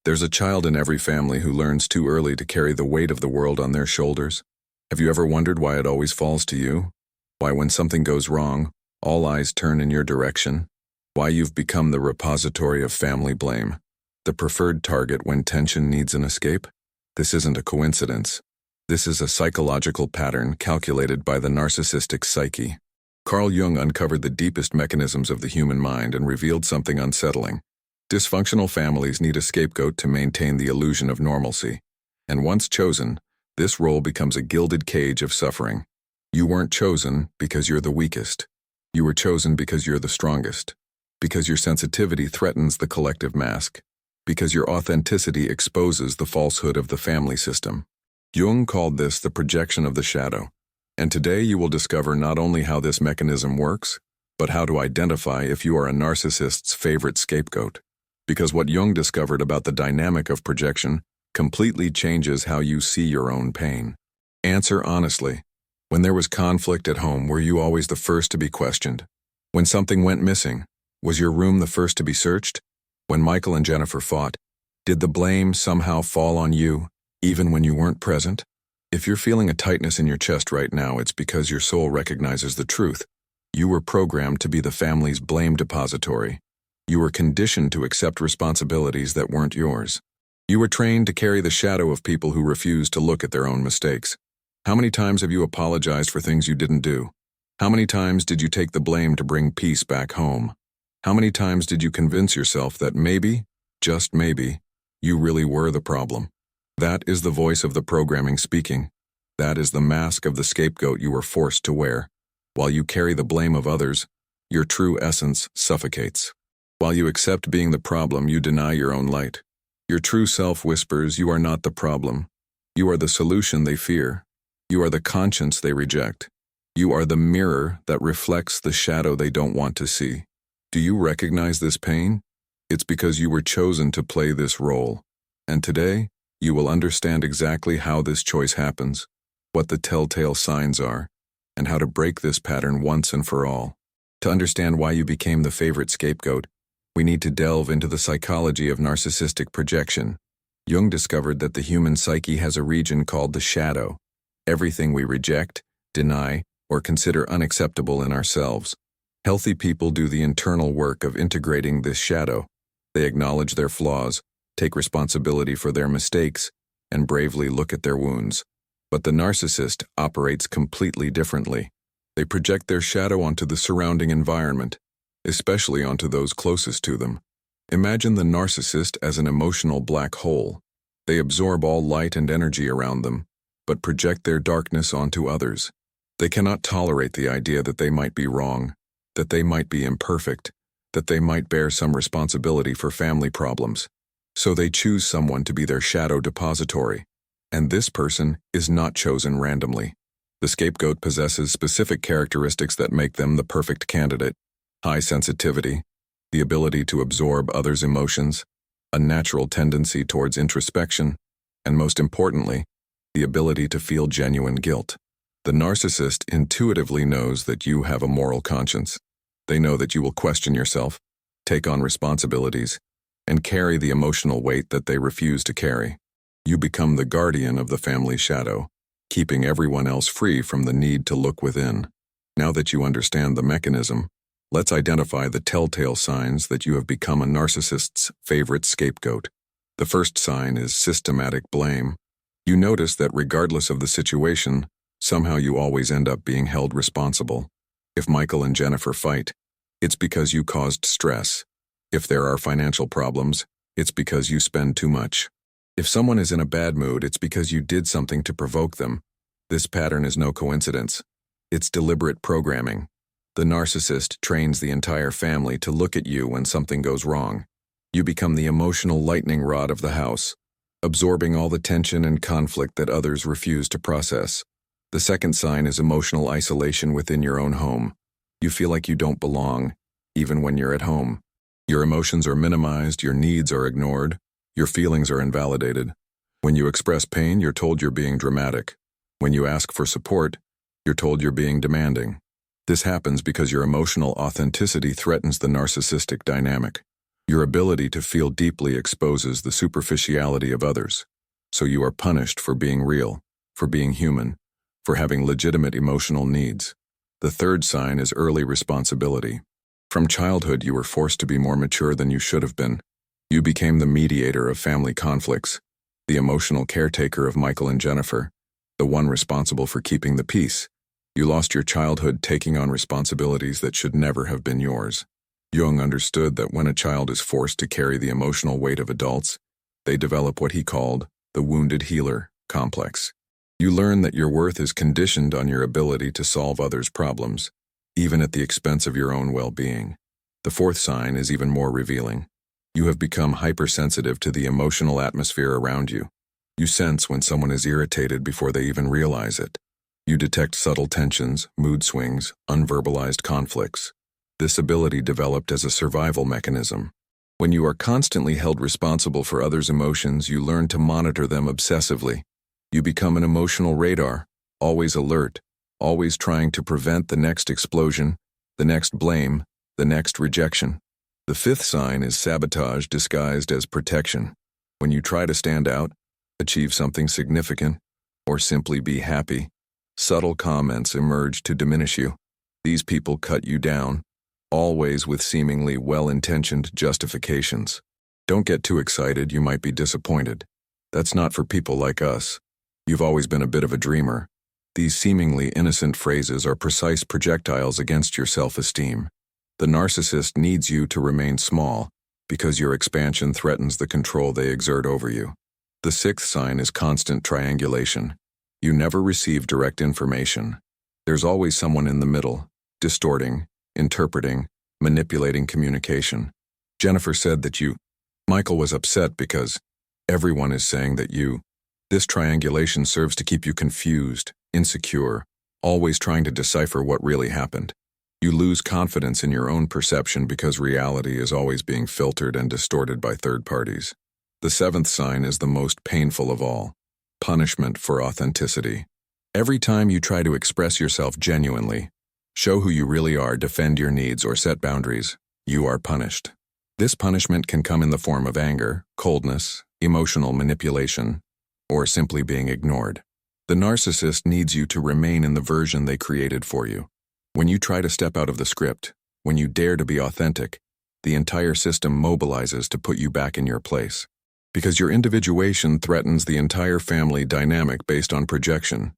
There's a child in every family who learns too early to carry the weight of the world on their shoulders. Have you ever wondered why it always falls to you? Why when something goes wrong, all eyes turn in your direction? Why you've become the repository of family blame, the preferred target when tension needs an escape? This isn't a coincidence. This is a psychological pattern calculated by the narcissistic psyche. Carl Jung uncovered the deepest mechanisms of the human mind and revealed something unsettling. Dysfunctional families need a scapegoat to maintain the illusion of normalcy. And once chosen, this role becomes a gilded cage of suffering. You weren't chosen because you're the weakest. You were chosen because you're the strongest. Because your sensitivity threatens the collective mask. Because your authenticity exposes the falsehood of the family system. Jung called this the projection of the shadow. And today you will discover not only how this mechanism works, but how to identify if you are a narcissist's favorite scapegoat. Because what Jung discovered about the dynamic of projection completely changes how you see your own pain. Answer honestly. When there was conflict at home, were you always the first to be questioned? When something went missing, was your room the first to be searched? When Michael and Jennifer fought, did the blame somehow fall on you, even when you weren't present? If you're feeling a tightness in your chest right now, it's because your soul recognizes the truth. You were programmed to be the family's blame depository. You were conditioned to accept responsibilities that weren't yours. You were trained to carry the shadow of people who refuse to look at their own mistakes. How many times have you apologized for things you didn't do? How many times did you take the blame to bring peace back home? How many times did you convince yourself that maybe, just maybe, you really were the problem? That is the voice of the programming speaking. That is the mask of the scapegoat you were forced to wear. While you carry the blame of others, your true essence suffocates. While you accept being the problem, you deny your own light. Your true self whispers, you are not the problem. You are the solution they fear. You are the conscience they reject. You are the mirror that reflects the shadow they don't want to see. Do you recognize this pain? It's because you were chosen to play this role. And today, you will understand exactly how this choice happens, what the telltale signs are, and how to break this pattern once and for all. To understand why you became the favorite scapegoat, we need to delve into the psychology of narcissistic projection. Jung discovered that the human psyche has a region called the shadow. Everything we reject, deny, or consider unacceptable in ourselves. Healthy people do the internal work of integrating this shadow. They acknowledge their flaws, take responsibility for their mistakes, and bravely look at their wounds. But the narcissist operates completely differently. They project their shadow onto the surrounding environment, especially onto those closest to them. Imagine the narcissist as an emotional black hole. They absorb all light and energy around them, but project their darkness onto others. They cannot tolerate the idea that they might be wrong, that they might be imperfect, that they might bear some responsibility for family problems. So they choose someone to be their shadow depository. And this person is not chosen randomly. The scapegoat possesses specific characteristics that make them the perfect candidate. High sensitivity, the ability to absorb others' emotions, a natural tendency towards introspection, and most importantly, the ability to feel genuine guilt. The narcissist intuitively knows that you have a moral conscience. They know that you will question yourself, take on responsibilities, and carry the emotional weight that they refuse to carry. You become the guardian of the family shadow, keeping everyone else free from the need to look within. Now that you understand the mechanism, let's identify the telltale signs that you have become a narcissist's favorite scapegoat. The first sign is systematic blame. You notice that regardless of the situation, somehow you always end up being held responsible. If Michael and Jennifer fight, it's because you caused stress. If there are financial problems, it's because you spend too much. If someone is in a bad mood, it's because you did something to provoke them. This pattern is no coincidence. It's deliberate programming. The narcissist trains the entire family to look at you when something goes wrong. You become the emotional lightning rod of the house, absorbing all the tension and conflict that others refuse to process. The second sign is emotional isolation within your own home. You feel like you don't belong, even when you're at home. Your emotions are minimized, your needs are ignored, your feelings are invalidated. When you express pain, you're told you're being dramatic. When you ask for support, you're told you're being demanding. This happens because your emotional authenticity threatens the narcissistic dynamic. Your ability to feel deeply exposes the superficiality of others, so you are punished for being real, for being human, for having legitimate emotional needs. The third sign is early responsibility. From childhood, you were forced to be more mature than you should have been. You became the mediator of family conflicts, the emotional caretaker of Michael and Jennifer, the one responsible for keeping the peace. You lost your childhood taking on responsibilities that should never have been yours. Jung understood that when a child is forced to carry the emotional weight of adults, they develop what he called the wounded healer complex. You learn that your worth is conditioned on your ability to solve others' problems, even at the expense of your own well-being. The fourth sign is even more revealing. You have become hypersensitive to the emotional atmosphere around you. You sense when someone is irritated before they even realize it. You detect subtle tensions, mood swings, unverbalized conflicts. This ability developed as a survival mechanism. When you are constantly held responsible for others' emotions, you learn to monitor them obsessively. You become an emotional radar, always alert, always trying to prevent the next explosion, the next blame, the next rejection. The fifth sign is sabotage disguised as protection. When you try to stand out, achieve something significant, or simply be happy, subtle comments emerge to diminish you. These people cut you down, always with seemingly well-intentioned justifications. Don't get too excited, you might be disappointed. That's not for people like us. You've always been a bit of a dreamer. These seemingly innocent phrases are precise projectiles against your self-esteem. The narcissist needs you to remain small because your expansion threatens the control they exert over you. The sixth sign is constant triangulation. You never receive direct information. There's always someone in the middle, distorting, interpreting, manipulating communication. Jennifer said that Michael was upset because everyone is saying that This triangulation serves to keep you confused, insecure, always trying to decipher what really happened. You lose confidence in your own perception because reality is always being filtered and distorted by third parties. The seventh sign is the most painful of all: punishment for authenticity. Every time you try to express yourself genuinely, show who you really are, defend your needs, or set boundaries, you are punished. This punishment can come in the form of anger, coldness, emotional manipulation, or simply being ignored. The narcissist needs you to remain in the version they created for you. When you try to step out of the script, when you dare to be authentic, the entire system mobilizes to put you back in your place. Because your individuation threatens the entire family dynamic based on projection.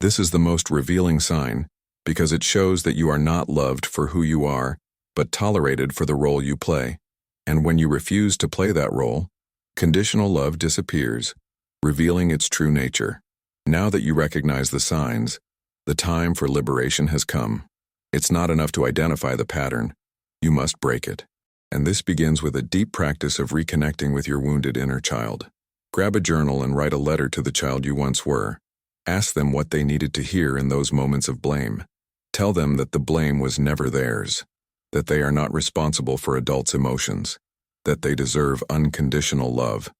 This is the most revealing sign, because it shows that you are not loved for who you are, but tolerated for the role you play. And when you refuse to play that role, conditional love disappears, revealing its true nature. Now that you recognize the signs, the time for liberation has come. It's not enough to identify the pattern. You must break it. And this begins with a deep practice of reconnecting with your wounded inner child. Grab a journal and write a letter to the child you once were. Ask them what they needed to hear in those moments of blame. Tell them that the blame was never theirs, that they are not responsible for adults' emotions, that they deserve unconditional love.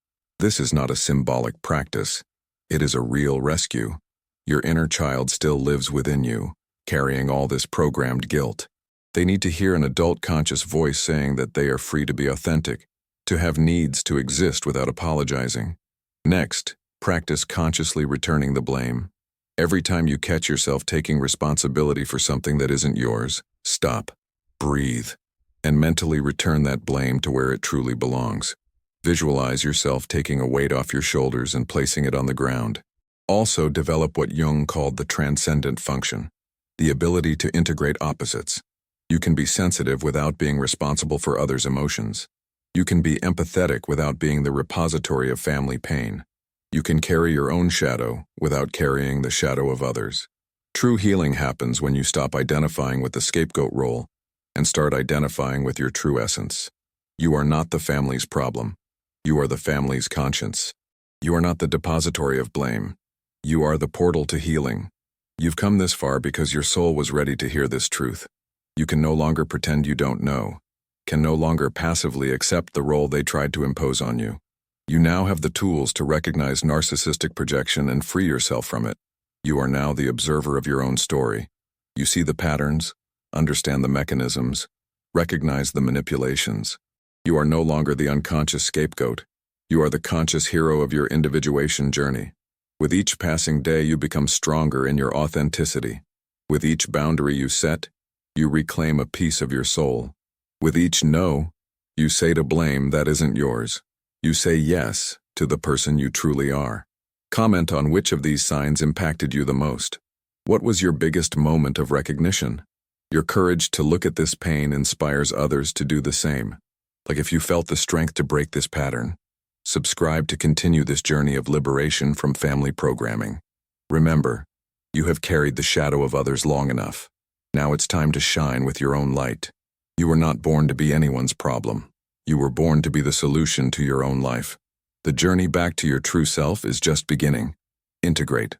This is not a symbolic practice. It is a real rescue. Your inner child still lives within you, carrying all this programmed guilt. They need to hear an adult conscious voice saying that they are free to be authentic, to have needs, to exist without apologizing. Next, practice consciously returning the blame. Every time you catch yourself taking responsibility for something that isn't yours, stop, breathe, and mentally return that blame to where it truly belongs. Visualize yourself taking a weight off your shoulders and placing it on the ground. Also, develop what Jung called the transcendent function, the ability to integrate opposites. You can be sensitive without being responsible for others' emotions. You can be empathetic without being the repository of family pain. You can carry your own shadow without carrying the shadow of others. True healing happens when you stop identifying with the scapegoat role and start identifying with your true essence. You are not the family's problem. You are the family's conscience. You are not the depository of blame. You are the portal to healing. You've come this far because your soul was ready to hear this truth. You can no longer pretend you don't know, can no longer passively accept the role they tried to impose on you. You now have the tools to recognize narcissistic projection and free yourself from it. You are now the observer of your own story. You see the patterns, understand the mechanisms, recognize the manipulations. You are no longer the unconscious scapegoat. You are the conscious hero of your individuation journey. With each passing day, you become stronger in your authenticity. With each boundary you set, you reclaim a piece of your soul. With each no, you say to blame that isn't yours. You say yes to the person you truly are. Comment on which of these signs impacted you the most. What was your biggest moment of recognition? Your courage to look at this pain inspires others to do the same. Like if you felt the strength to break this pattern, subscribe to continue this journey of liberation from family programming. Remember, you have carried the shadow of others long enough. Now it's time to shine with your own light. You were not born to be anyone's problem. You were born to be the solution to your own life. The journey back to your true self is just beginning. Integrate.